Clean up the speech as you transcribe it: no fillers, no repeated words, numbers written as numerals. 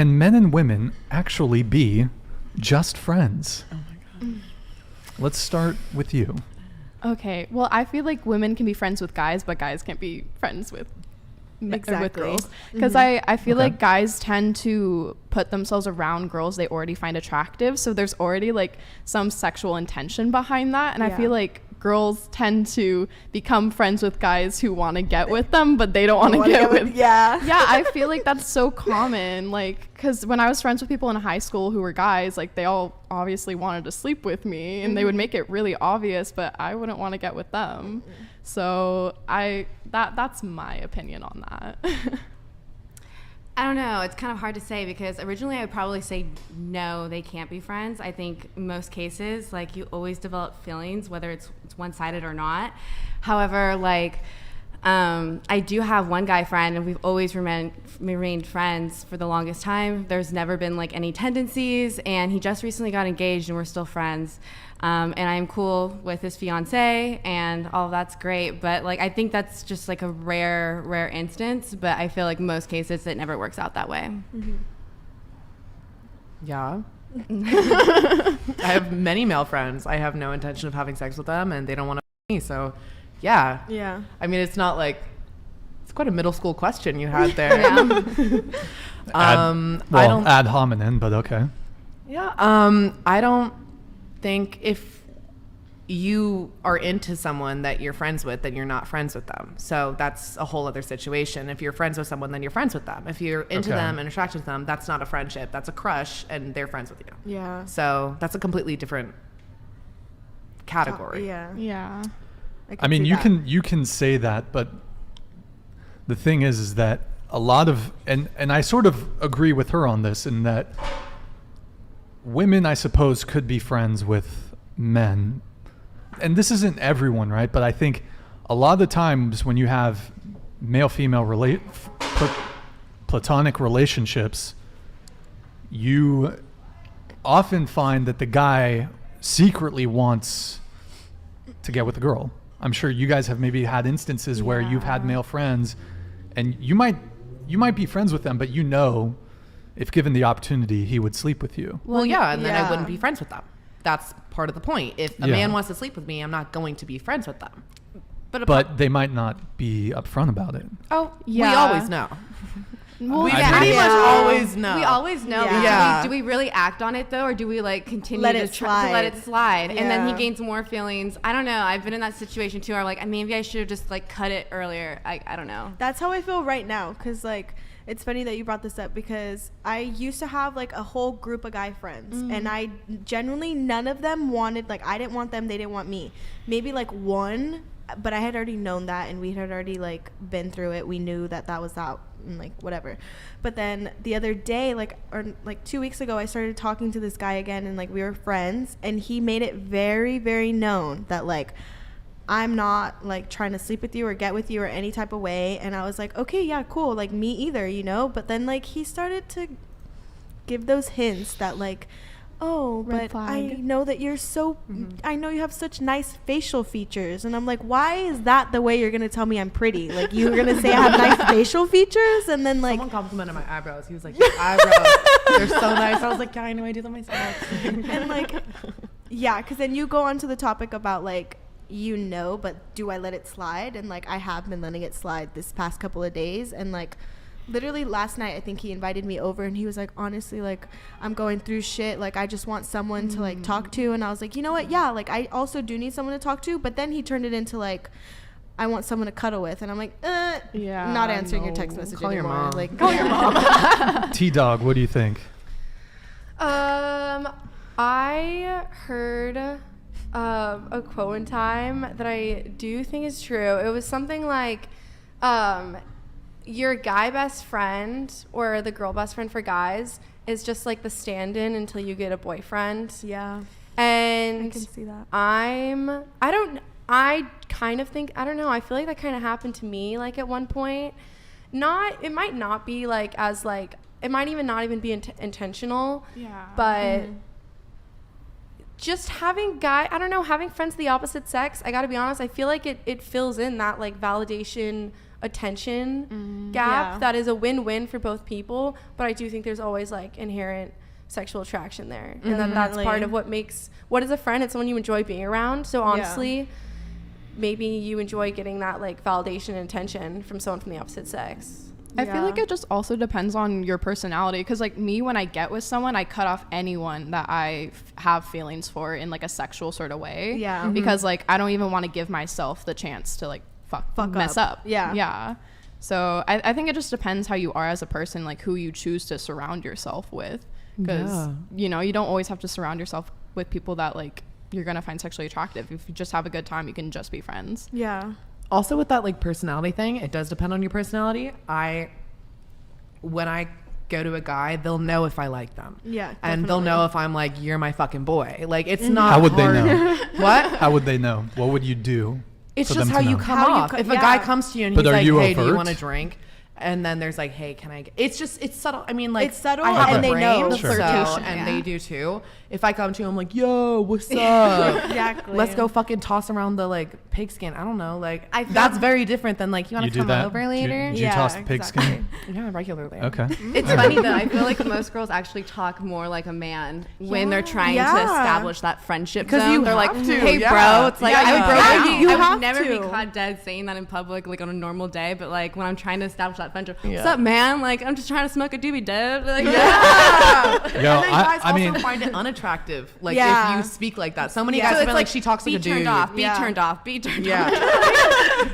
can men and women actually be just friends? Oh my God. Let's start with you. Okay, well, I feel like women can be friends with guys, but guys can't be friends with with girls. Because I feel like guys tend to put themselves around girls they already find attractive. So there's already like some sexual intention behind that. And I feel like girls tend to become friends with guys who want to get with them, but they don't want to get with. Yeah, I feel like that's so common. Like, because when I was friends with people in high school who were guys, like they all obviously wanted to sleep with me, and they would make it really obvious, but I wouldn't want to get with them. So that's my opinion on that. I don't know. It's kind of hard to say because originally I would probably say no, they can't be friends. I think in most cases, like you always develop feelings, whether it's one-sided or not. However, like I do have one guy friend, and we've always remained friends for the longest time. There's never been like any tendencies, and he just recently got engaged, and we're still friends. And I'm cool with his fiance, and all of that's great. But like, I think that's just like a rare instance. But I feel like most cases it never works out that way. Mm-hmm. Yeah. I have many male friends. I have no intention of having sex with them, and they don't want to me. So, yeah. Yeah. I mean, it's not like it's quite a middle school question you had there. Ad hominem, but okay. Yeah. I don't think if you are into someone that you're friends with, then you're not friends with them. So that's a whole other situation. If you're friends with someone, then you're friends with them. If you're into them and attracted to them, that's not a friendship. That's a crush, and they're friends with you. Yeah. So that's a completely different category. Yeah. I mean, you can say that, but the thing is that a lot of, and I sort of agree with her on this, in that women, I suppose, could be friends with men. And this isn't everyone, right? But I think a lot of the times when you have male-female platonic relationships, you often find that the guy secretly wants to get with the girl. I'm sure you guys have maybe had instances where you've had male friends, and you might be friends with them, but you know, if given the opportunity, he would sleep with you. Well, yeah, and then I wouldn't be friends with them. That's part of the point. If a man wants to sleep with me, I'm not going to be friends with them. But they might not be upfront about it. Oh, yeah. We always know. Well, we pretty much always know. We always know. Yeah. Do we really act on it though, or do we like continue to let it slide? And then he gains more feelings. I don't know. I've been in that situation too. Where like maybe I should have just like cut it earlier. I don't know. That's how I feel right now. Cause like it's funny that you brought this up because I used to have like a whole group of guy friends, and I genuinely none of them wanted, like I didn't want them, they didn't want me. Maybe like one, but I had already known that, and we had already like been through it. We knew that was that, and like whatever. But then the other day, like 2 weeks ago, I started talking to this guy again, and like we were friends, and he made it very, very known that like I'm not like trying to sleep with you or get with you or any type of way. And I was like, okay, yeah, cool, like me either, you know. But then like he started to give those hints that like, oh, but I know that you're so I know you have such nice facial features. And I'm like, why is that the way you're gonna tell me I'm pretty? Like, you're gonna say I have nice facial features? And then like someone complimented my eyebrows. He was like, your eyebrows, they're so nice. I was like, yeah, I know, I do them myself. And like, yeah, because then you go on to the topic about like, you know, but do I let it slide? And like I have been letting it slide this past couple of days. And like literally last night, I think he invited me over, and he was like, honestly, like I'm going through shit, like I just want someone to like talk to. And I was like, you know what, yeah, like I also do need someone to talk to. But then he turned it into like, I want someone to cuddle with. And I'm like, not answering your text message Call anymore. your mom. Like, call your mom. T-Dog, what do you think? I heard a quote one time that I do think is true. It was something like, your guy best friend or the girl best friend for guys is just like the stand-in until you get a boyfriend. Yeah. And I can see that. I kind of think, I don't know, I feel like that kind of happened to me like at one point. It might not be like as like, it might even not even be intentional. Yeah. But just having having friends of the opposite sex, I gotta be honest, I feel like it fills in that like validation attention gap that is a win-win for both people. But I do think there's always like inherent sexual attraction there, and that's part of what is a friend. It's someone you enjoy being around. So honestly, maybe you enjoy getting that like validation and attention from someone from the opposite sex. I feel like it just also depends on your personality, because like me, when I get with someone, I cut off anyone that I have feelings for in like a sexual sort of way. Yeah. Because like I don't even want to give myself the chance to like mess up. Yeah. So I think it just depends how you are as a person, like who you choose to surround yourself with, because you know, you don't always have to surround yourself with people that like you're gonna find sexually attractive. If you just have a good time, you can just be friends. Yeah. Also, with that like personality thing, it does depend on your personality. When I go to a guy, they'll know if I like them. Yeah, and they'll know if I'm like, you're my fucking boy. Like, it's not How would hard. they know? What? How would they know? What would you do? It's for just them how to you know? come How you off. co- If a yeah. guy comes to you and But he's are like, you hey, do you overt? want a drink? And then there's like, hey, can I get... It's subtle. I mean, like, It's subtle, I have and a they know. brain, The so, flirtation, and yeah. they do too. If I come to you, I'm like, yo, what's up? Exactly. Let's go fucking toss around the like pigskin. I don't know, like I feel- that's very different than like, you want You to do come that? over Do later? you Yeah, toss the pigskin? Yeah, regularly. Okay. It's funny though. I feel like most girls actually talk more like a man when they're trying to Yeah. establish that friendship 'Cause zone. you They're like, have to, "Hey, yeah. bro." It's like Yeah, I would, yeah. You I would have never be to. caught dead saying that in public, like on a normal day. But like when I'm trying to establish that friendship, Yeah. what's up, man? Like I'm just trying to smoke a doobie, dude. Like, Yo, And then guys I also mean, find it unattractive, like Yeah. if you speak like that. So many Yeah. guys So have it's been like, she talks like be a dude. turned off, be Yeah. turned off, be turned off. Yeah.